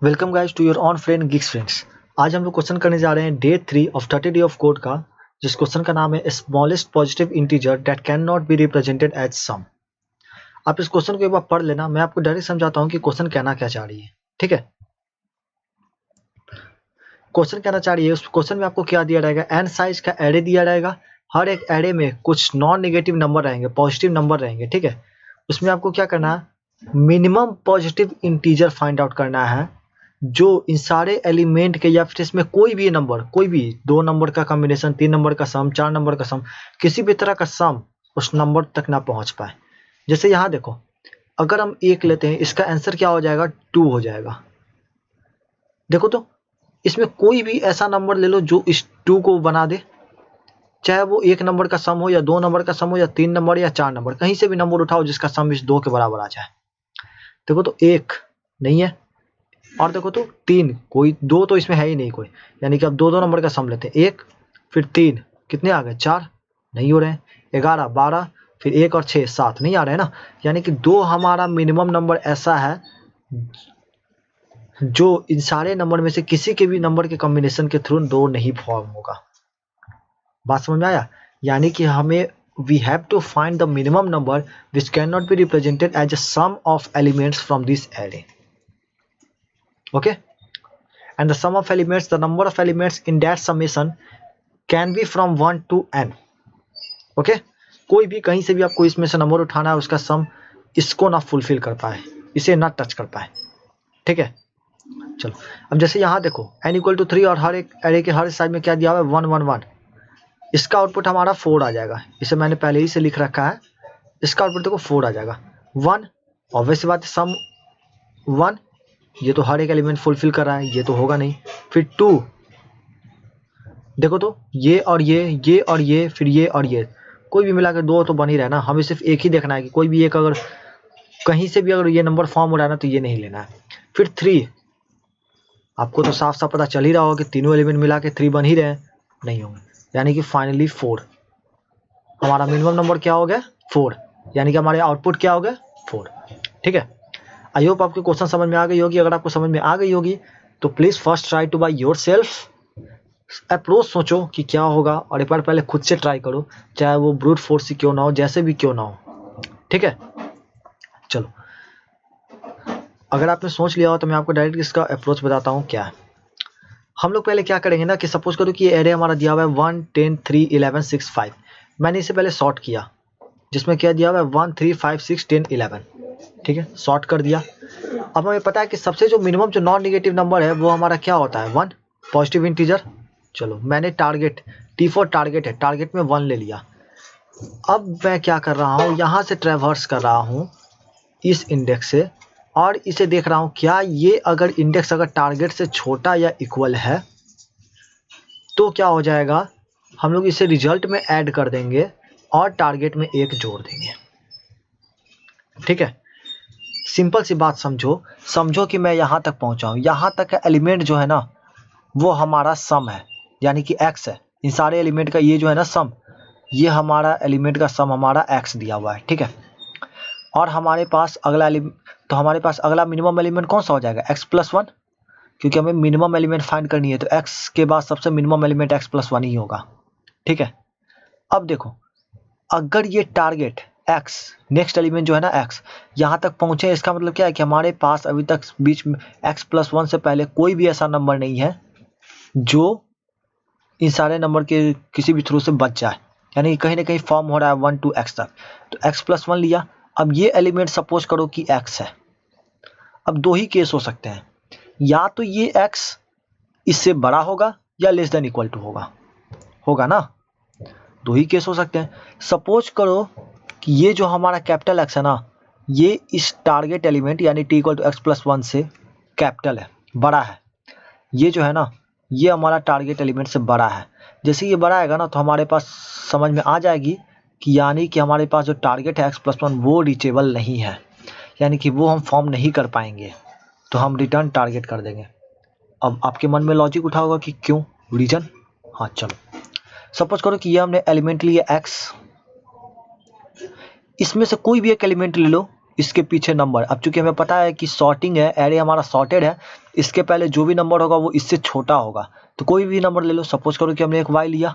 Welcome guys to your own friend geeks friends. आज हम लोग क्वेश्चन करने जा रहे हैं day 3 of 30 day of code का, जिस क्वेश्चन का नाम है smallest positive integer that can not be represented as sum. आप इस क्वेश्चन को एक बार पढ़ लेना, मैं आपको डायरेक्ट समझाता हूँ कि क्वेश्चन कहना क्या चाह रही है। ठीक है, क्वेश्चन कहना चाह रही है, उस क्वेश्चन में आपको क्या दिया रहेगा, एन साइज का एरे दिया रहेगा। हर एक एरे में कुछ नॉन नेगेटिव नंबर रहेंगे, पॉजिटिव नंबर रहेंगे। ठीक है, उसमें आपको क्या करना है, minimum positive integer find out करना है जो इन सारे एलिमेंट के, या फिर इसमें कोई भी नंबर, कोई भी 2 नंबर का कॉम्बिनेशन, 3 नंबर का सम, 4 नंबर का सम, किसी भी तरह का सम उस नंबर तक ना पहुंच पाए। जैसे यहाँ देखो, अगर हम 1 लेते हैं, इसका आंसर क्या हो जाएगा, 2 हो जाएगा। देखो तो, इसमें कोई भी ऐसा नंबर ले लो जो इस 2 को बना दे, चाहे वो 1 नंबर का सम हो, या 2 नंबर का सम हो, या 3 नंबर, या 4 नंबर, कहीं से भी नंबर उठाओ जिसका सम इस 2 के बराबर आ जाए। देखो तो 1 नहीं है, और देखो तो 3, कोई 2 तो इसमें है ही नहीं कोई, यानी कि अब 2 नंबर का सम लेते हैं, 1 फिर 3, कितने आ गए, 4 नहीं हो रहे हैं, 11 12 फिर 1 और 6 7 नहीं आ रहे हैं ना, यानी कि 2 हमारा मिनिमम नंबर ऐसा है जो इन सारे नंबर में से किसी के भी नंबर के कॉम्बिनेशन के थ्रू 2 नहीं फॉर्म होगा। बात समझ में आया, यानी कि हमें we have to find the minimum number which can not be represented as a sum of elements from this array. Okay, and the sum of elements, the number of elements in that summation can be from 1 to n. Okay, कोई भी कहीं से भी आपको इसमें से number उठाना है, उसका सम इसको ना फुलफिल कर पाए, इसे ना टच कर पाए। ठीक है, चलो अब जैसे यहाँ देखो n इक्वल टू 3 और हर एक एरे के हर साइड में क्या दिया हुआ है, 1 1 1। इसका आउटपुट हमारा 4 आ जाएगा, इसे मैंने पहले ही से लिख रखा है। इसका आउटपुट देखो 4 आ जाएगा। 1 ऑब्वियस बात है, सम 1, ये तो हर एक एलिमेंट फुलफिल कर रहा है, ये तो होगा नहीं। फिर 2, देखो तो ये और ये और ये, फिर ये और ये, कोई भी मिलाकर 2 तो बन ही रहा है ना। हमें सिर्फ एक ही देखना है कि कोई भी एक अगर कहीं से भी अगर ये नंबर फॉर्म हो रहा है ना, तो ये नहीं लेना है। फिर 3, आपको तो साफ साफ पता चल ही रहा होगा कि तीनों एलिमेंट मिला के 3 बन ही रहे हैं, नहीं होंगे, यानी कि फाइनली 4। हमारा मिनिमम नंबर क्या हो गया, 4, यानी कि हमारे आउटपुट क्या हो गया, 4। ठीक है, आई होप आपको क्वेश्चन समझ में आ गई होगी। अगर आपको समझ में आ गई होगी तो please first try to by yourself, approach सोचो कि क्या होगा, और एक बार पहले खुद से ट्राई करो, चाहे वो ब्रूट फोर्स ही क्यों ना हो, जैसे भी क्यों ना हो। ठीक है, चलो अगर आपने सोच लिया हो तो मैं आपको डायरेक्ट इसका अप्रोच बताता हूँ क्या है। हम लोग पहले क्या करेंगे ना, कि सपोज करो कि ये एरे हमारा दिया हुआ है 1 10 3 11 6 5। मैंने इसे पहले सॉर्ट किया, जिसमें क्या दिया हुआ है 1 3 5 6 10 11। ठीक है, सॉर्ट कर दिया। अब हमें पता है कि सबसे जो मिनिमम जो नॉन नेगेटिव नंबर है वो हमारा क्या होता है, 1 पॉजिटिव इंटीजर। चलो मैंने टारगेट T4 टारगेट है, टारगेट में 1 ले लिया। अब मैं क्या कर रहा हूँ, यहाँ से ट्रेवर्स कर रहा हूँ इस इंडेक्स से, और इसे देख रहा हूँ क्या ये अगर इंडेक्स अगर टारगेट से छोटा या इक्वल है तो क्या हो जाएगा, हम लोग इसे रिजल्ट में ऐड कर देंगे और टारगेट में 1 जोड़ देंगे। ठीक है, सिंपल सी बात समझो कि मैं यहाँ तक पहुँचा हूँ, यहाँ तक का एलिमेंट जो है ना वो हमारा सम है, यानी कि x है। इन सारे एलिमेंट का ये जो है ना सम, ये हमारा एलिमेंट का सम हमारा x दिया हुआ है। ठीक है, और हमारे पास अगला एलिमेंट, तो हमारे पास अगला मिनिमम एलिमेंट कौन सा हो जाएगा, x प्लस 1, क्योंकि हमें मिनिमम एलिमेंट फाइंड करनी है, तो x के बाद सबसे मिनिमम एलिमेंट x प्लस 1 ही होगा। ठीक है, अब देखो अगर ये टारगेट x, नेक्स्ट एलिमेंट जो है ना x, यहाँ तक पहुँचे, इसका मतलब क्या है कि हमारे पास अभी तक बीच में x प्लस 1 से पहले कोई भी ऐसा नंबर नहीं है जो इन सारे नंबर के किसी भी थ्रू से बच जाए, यानी कहीं ना कहीं फॉर्म हो रहा है 1 to x तक, तो x प्लस 1 लिया। अब ये एलिमेंट सपोज करो कि x है। अब 2 ही केस हो सकते हैं, या तो ये x इससे बड़ा होगा या लेस देन इक्वल टू होगा ना, 2 ही केस हो सकते हैं। सपोज करो कि ये जो हमारा कैपिटल x है ना, ये इस टारगेट एलिमेंट यानी t equal to x plus 1 से कैपिटल है, बड़ा है। ये जो है ना, ये हमारा टारगेट एलिमेंट से बड़ा है। जैसे ये बड़ा आएगा ना, तो हमारे पास समझ में आ जाएगी कि यानी कि हमारे पास जो टारगेट है x प्लस 1 वो रीचेबल नहीं है, यानी कि वो हम फॉर्म नहीं कर पाएंगे, तो हम रिटर्न टारगेट कर देंगे। अब आपके मन में लॉजिक उठा होगा कि क्यों, रीजन। हाँ चलो, सपोज करो कि ये हमने एलिमेंट लिया x, इसमें से कोई भी एक एलिमेंट ले लो, इसके पीछे नंबर। अब चूंकि हमें पता है कि सॉर्टिंग है, एरे हमारा सॉर्टेड है, इसके पहले जो भी नंबर होगा वो इससे छोटा होगा। तो कोई भी नंबर ले लो, सपोज करो कि हमने एक y लिया।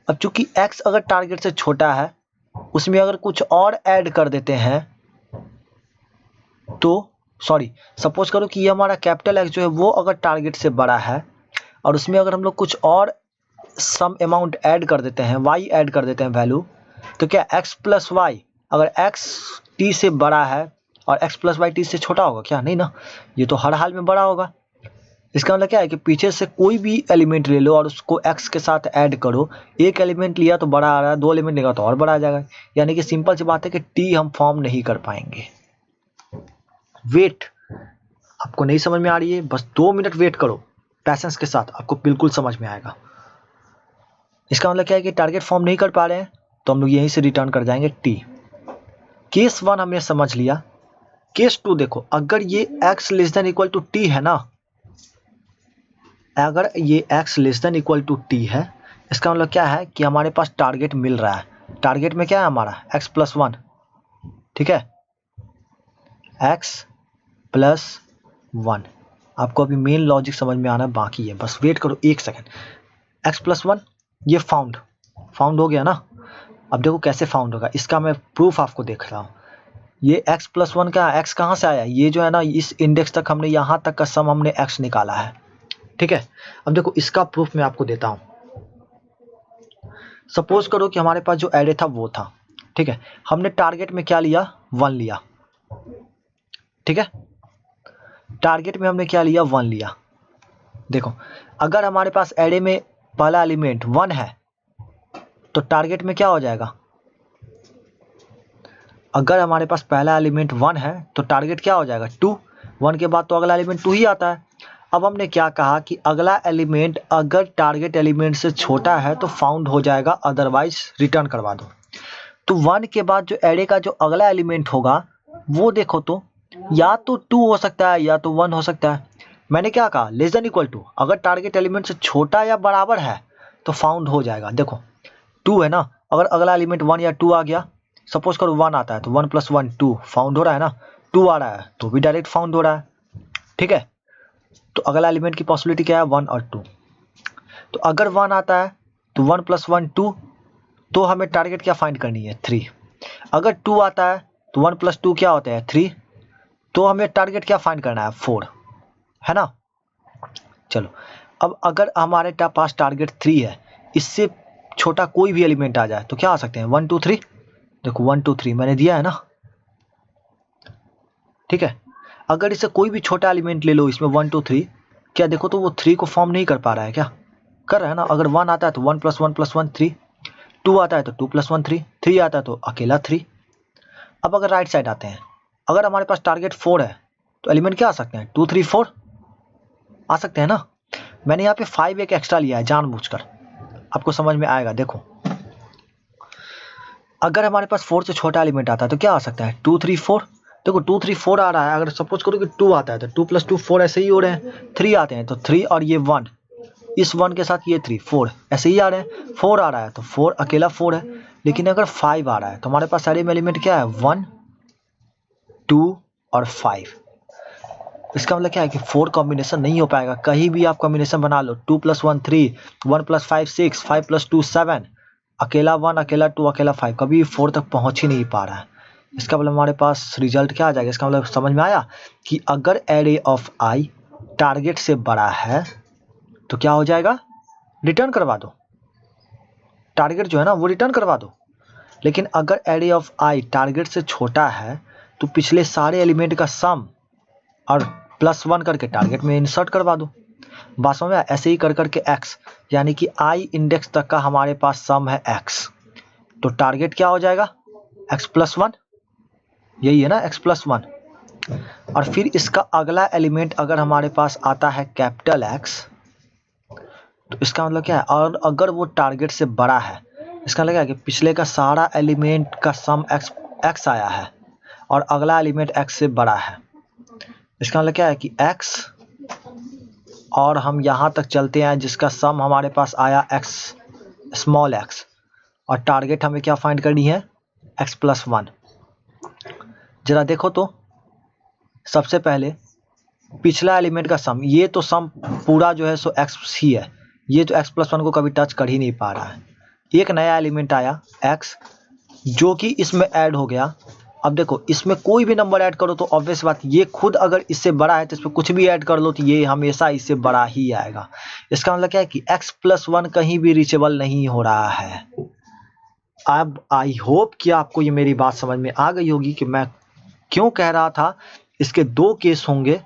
अब चूंकि x अगर टारगेट से छोटा है, उसमें अगर कुछ और ऐड कर देते हैं तो सॉरी, सपोज करो कि ये हमारा कैपिटल X जो है वो अगर टारगेट से बड़ा है और उसमें अगर हम लोग कुछ और सम अमाउंट ऐड कर देते हैं, y ऐड कर देते हैं वैल्यू, तो क्या x प्लस वाई, अगर x t से बड़ा है और x प्लस वाई t से छोटा होगा क्या? नहीं ना, ये तो हर हाल में बड़ा होगा। इसका मतलब क्या है कि पीछे से कोई भी एलिमेंट ले लो और उसको x के साथ ऐड करो। एक एलिमेंट लिया तो बड़ा आ रहा है, दो एलिमेंट लेगा तो और बड़ा आ जाएगा। यानी कि सिंपल सी बात है कि t हम फॉर्म नहीं कर पाएंगे। वेट, आपको नहीं समझ में आ रही है, बस 2 मिनट वेट करो पैसेंस के साथ, आपको बिल्कुल समझ में आएगा। इसका मतलब क्या है कि टारगेट फॉर्म नहीं कर पा रहे हैं तो हम लोग यहीं से रिटर्न कर जाएंगे t। केस 1 हमने समझ लिया। केस 2 देखो, अगर ये x less than equal to t है ना, अगर ये x less than equal to t है, इसका मतलब क्या है कि हमारे पास टारगेट मिल रहा है। टारगेट में क्या है हमारा x प्लस 1, ठीक है, x प्लस 1। आपको अभी मेन लॉजिक समझ में आना बाकी है, बस वेट करो 1 सेकेंड। x प्लस 1 ये फाउंड हो गया ना। अब देखो कैसे फाउंड होगा, इसका मैं प्रूफ आपको देख रहा हूँ। ये x प्लस 1 का x कहाँ से आया, ये जो है ना इस इंडेक्स तक हमने यहाँ तक का सम हमने x निकाला है, ठीक है। अब देखो इसका प्रूफ मैं आपको देता हूँ। सपोज करो कि हमारे पास जो एरे था वो था, ठीक है, हमने टारगेट में क्या लिया, 1 लिया, ठीक है, टारगेट में हमने क्या लिया, 1 लिया। देखो अगर हमारे पास एरे में पहला एलिमेंट 1 है तो टारगेट में क्या हो जाएगा, अगर हमारे पास पहला एलिमेंट 1 है तो टारगेट क्या हो जाएगा 2। 1 के बाद तो अगला एलिमेंट 2 ही आता है। अब हमने क्या कहा कि अगला एलिमेंट अगर टारगेट एलिमेंट से छोटा है तो फाउंड हो जाएगा, अदरवाइज रिटर्न करवा दो। तो 1 के बाद जो एरे का जो अगला एलिमेंट होगा वो देखो तो या तो 2 हो सकता है या तो 1 हो सकता है। मैंने क्या कहा, लेस देन इक्वल टू, अगर टारगेट एलिमेंट से छोटा या बराबर है तो फाउंड हो जाएगा। देखो 2 है ना, अगर अगला एलिमेंट 1 या 2 आ गया, सपोज करो 1 आता है तो 1 प्लस 1 2 फाउंड हो रहा है ना, 2 आ रहा है तो भी डायरेक्ट फाउंड हो रहा है, ठीक है। तो अगला एलिमेंट की पॉसिबिलिटी क्या है, 1 और 2। तो अगर 1 आता है तो 1 प्लस 1 2, तो हमें टारगेट क्या फाइंड करनी है, 3। अगर 2 आता है तो 1 प्लस 2 क्या होता है, 3, तो हमें टारगेट क्या फाइंड करना है, 4, है ना। चलो अब अगर हमारे पास टारगेट 3 है, इससे छोटा कोई भी एलिमेंट आ जाए तो क्या आ सकते हैं, 1 2 3। देखो 1 2 3 मैंने दिया है ना, ठीक है। अगर इससे कोई भी छोटा एलिमेंट ले लो इसमें 1 2 3, क्या देखो तो वो 3 को फॉर्म नहीं कर पा रहा है, क्या कर रहा है ना। अगर 1 आता है तो 1 प्लस 1 प्लस 1 3, 2 आता है तो 2 प्लस 1 3, 3 आता है तो अकेला 3। अब अगर राइट साइड आते हैं, अगर हमारे पास टारगेट 4 है तो एलिमेंट क्या आ सकते हैं, 2 3 4 आ सकते हैं ना। मैंने यहाँ पे 5 एक एक्स्ट्रा लिया है जानबूझकर, आपको समझ में आएगा। देखो अगर हमारे पास 4 से छोटा एलिमेंट आता है तो क्या आ सकता है, 2 3 4। देखो 2 3 4 आ रहा है, अगर सपोज करो कि 2 आता है तो 2 प्लस 2 4 ऐसे ही हो रहे हैं। 3 आते हैं तो 3 और ये 1, इस 1 के साथ ये 3 4 ऐसे ही आ रहे हैं। 4 आ रहा है तो 4 अकेला 4 है। लेकिन अगर 5 आ रहा है तो हमारे पास सारे में एलिमेंट क्या है, 1 2 और 5। इसका मतलब क्या है कि 4 कॉम्बिनेशन नहीं हो पाएगा, कहीं भी आप कॉम्बिनेशन बना लो, 2 प्लस 1 3, 1 प्लस 5 6, 5 प्लस 2 7, अकेला 1 अकेला 2 अकेला 5, कभी 4 तक पहुंच ही नहीं पा रहा है। इसका मतलब हमारे पास रिजल्ट क्या आ जाएगा, इसका मतलब समझ में आया कि अगर एरे ऑफ आई टारगेट से बड़ा है तो क्या हो जाएगा, रिटर्न करवा दो, टारगेट जो है ना वो रिटर्न करवा दो। लेकिन अगर एरे ऑफ आई टारगेट से छोटा है तो पिछले सारे एलिमेंट का सम और प्लस 1 करके टारगेट में इंसर्ट करवा दो। बात समझ में आया, ऐसे ही कर करके x, यानी कि आई इंडेक्स तक का हमारे पास सम है x, तो टारगेट क्या हो जाएगा, x प्लस 1, यही है ना x प्लस 1। और फिर इसका अगला एलिमेंट अगर हमारे पास आता है कैपिटल X, तो इसका मतलब क्या है, और अगर वो टारगेट से बड़ा है, इसका मतलब क्या है कि पिछले का सारा एलिमेंट का सम x आया है और अगला एलिमेंट x से बड़ा है। इसका मतलब क्या है कि x, और हम यहाँ तक चलते हैं जिसका सम हमारे पास आया x स्मॉल x, और टारगेट हमें क्या फाइंड करनी है, x प्लस 1। जरा देखो तो सबसे पहले पिछला एलिमेंट का सम, ये तो सम पूरा जो है सो x ही है, ये तो x+1 को कभी टच कर ही नहीं पा रहा है। एक नया एलिमेंट आया x जो कि इसमें ऐड हो गया। अब देखो इसमें कोई भी नंबर ऐड करो तो ऑब्वियस बात, ये खुद अगर इससे बड़ा है तो इसमें कुछ भी ऐड कर लो तो ये हमेशा इससे बड़ा ही आएगा। इसका मतलब क्या है कि x+1 कहीं भी रीचेबल नहीं हो रहा है। अब आई होप कि आपको ये मेरी बात समझ में आ गई होगी कि मैं क्यों कह रहा था। इसके दो केस होंगे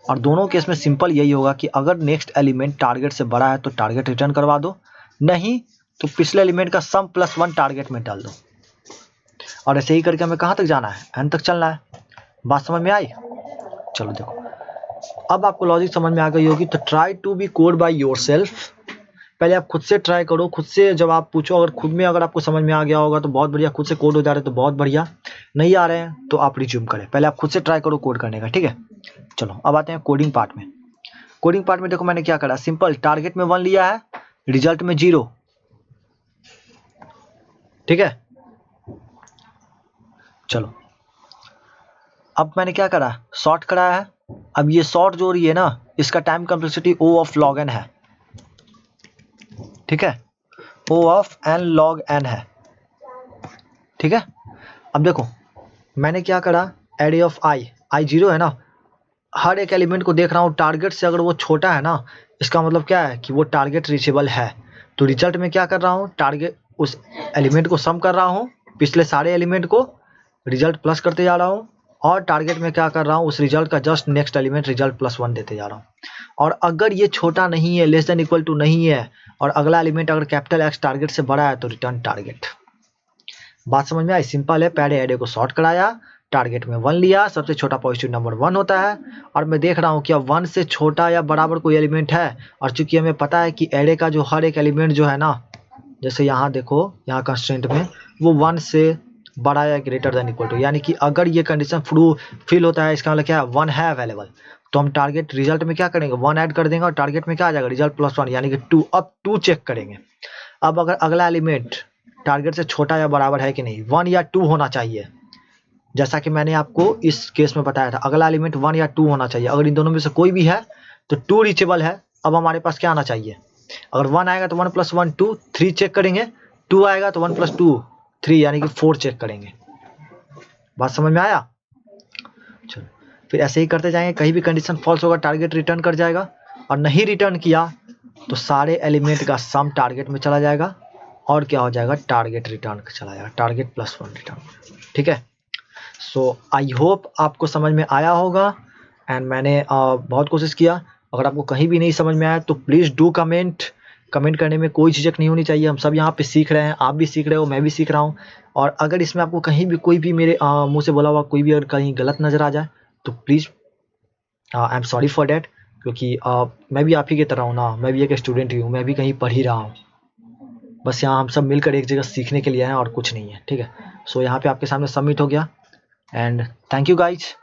और दोनों केस में सिंपल यही होगा कि अगर नेक्स्ट एलिमेंट टारगेट से बड़ा है तो टारगेट रिटर्न करवा दो, नहीं तो पिछले एलिमेंट का सम +1 टारगेट में डाल दो। और ऐसे ही करके हमें कहाँ तक जाना है, एंड तक चलना है। बात समझ में आई? चलो देखो अब आपको लॉजिक समझ में आ गई होगी। तो try to be code by yourself. पहले आप खुद से ट्राई करो, खुद से जब आप पूछो, अगर खुद में अगर आपको समझ में आ गया होगा तो बहुत बढ़िया, खुद से कोड हो जा रहे हैं तो बहुत बढ़िया, नहीं आ रहे हैं तो आप रिज्यूम करें। पहले आप खुद से ट्राई करो कोड करने का, ठीक है। चलो अब आते हैं कोडिंग पार्ट में। कोडिंग पार्ट में देखो मैंने क्या करा, सिंपल टारगेट में 1 लिया है, रिजल्ट में 0, ठीक है। चलो अब मैंने क्या करा, सॉर्ट कराया है। अब ये सॉर्ट जो रही है ना, इसका time complexity O of log n है, ठीक है, O of n log n है, ठीक है। अब देखो मैंने क्या करा, एरे ऑफ i 0 है ना, हर एक एलिमेंट को देख रहा हूँ टारगेट से अगर वो छोटा है ना, इसका मतलब क्या है कि वो टारगेट रीचेबल है। तो रिजल्ट में क्या कर रहा हूँ, टारगेट उस एलिमेंट को सम कर रहा हूँ, पिछले सारे एलिमेंट को रिजल्ट प्लस करते जा रहा हूँ, और टारगेट में क्या कर रहा हूँ, उस रिजल्ट का जस्ट नेक्स्ट एलिमेंट रिजल्ट +1 देते जा रहा हूँ। और अगर ये छोटा नहीं है, लेस देन इक्वल टू नहीं है, और अगला एलिमेंट अगर कैपिटल X टारगेट से बड़ा है तो रिटर्न टारगेट। बात समझ में आई? सिंपल है, पहले एरे को सॉर्ट कराया, टारगेट में 1 लिया, सबसे छोटा पॉजिटिव नंबर 1 होता है, और मैं देख रहा हूँ कि अब 1 से छोटा या बराबर कोई एलिमेंट है। और चूंकि हमें पता है कि एरे का जो हर एक एलिमेंट जो है ना, जैसे यहाँ देखो, यहाँ कंस्ट्रेंट में वो 1 से बड़ा या ग्रेटर देन इक्वल टू, यानी कि अगर ये कंडीशन फिल होता है, इसका मतलब क्या है, 1 है अवेलेबल, तो हम टारगेट रिजल्ट में क्या करेंगे, 1 ऐड कर देंगे और टारगेट में क्या आ जाएगा, रिजल्ट +1 यानी कि 2। अब 2 चेक करेंगे। अब अगर अगला एलिमेंट टारगेट से छोटा या बराबर है कि नहीं, 1 या 2 होना चाहिए, जैसा कि मैंने आपको इस केस में बताया था, अगला एलिमेंट 1 या 2 होना चाहिए। अगर इन दोनों में से कोई भी है तो 2 रीचेबल है। अब हमारे पास क्या आना चाहिए, अगर 1 आएगा तो 1 + 1 2, 3 चेक करेंगे, 2 आएगा तो 1 + 2 3 यानी कि 4 चेक करेंगे। बात समझ में आया? चलो फिर ऐसे ही करते जाएंगे, कहीं भी कंडीशन फॉल्स होगा टारगेट रिटर्न कर जाएगा, और नहीं रिटर्न किया तो सारे एलिमेंट का सम टारगेट में चला जाएगा, और क्या हो जाएगा, टारगेट रिटर्न चला जाएगा, टारगेट +1 रिटर्न, ठीक है। सो आई होप आपको समझ में आया होगा, एंड मैंने बहुत कोशिश किया। अगर आपको कहीं भी नहीं समझ में आया तो प्लीज़ डू कमेंट करने में कोई झिझक नहीं होनी चाहिए। हम सब यहाँ पे सीख रहे हैं, आप भी सीख रहे हो, मैं भी सीख रहा हूँ। और अगर इसमें आपको कहीं भी कोई भी मेरे मुंह से बोला हुआ कोई भी अगर कहीं गलत नज़र आ जाए तो please I am sorry for that, क्योंकि मैं भी आप ही की तरह हूँ ना, मैं भी एक स्टूडेंट ही हूँ, मैं भी कहीं पढ़ ही रहा हूँ। बस यहाँ हम सब मिलकर एक जगह सीखने के लिए आए हैं और कुछ नहीं है, ठीक है। सो यहाँ पे आपके सामने सबमिट हो गया, एंड थैंक यू गाइज।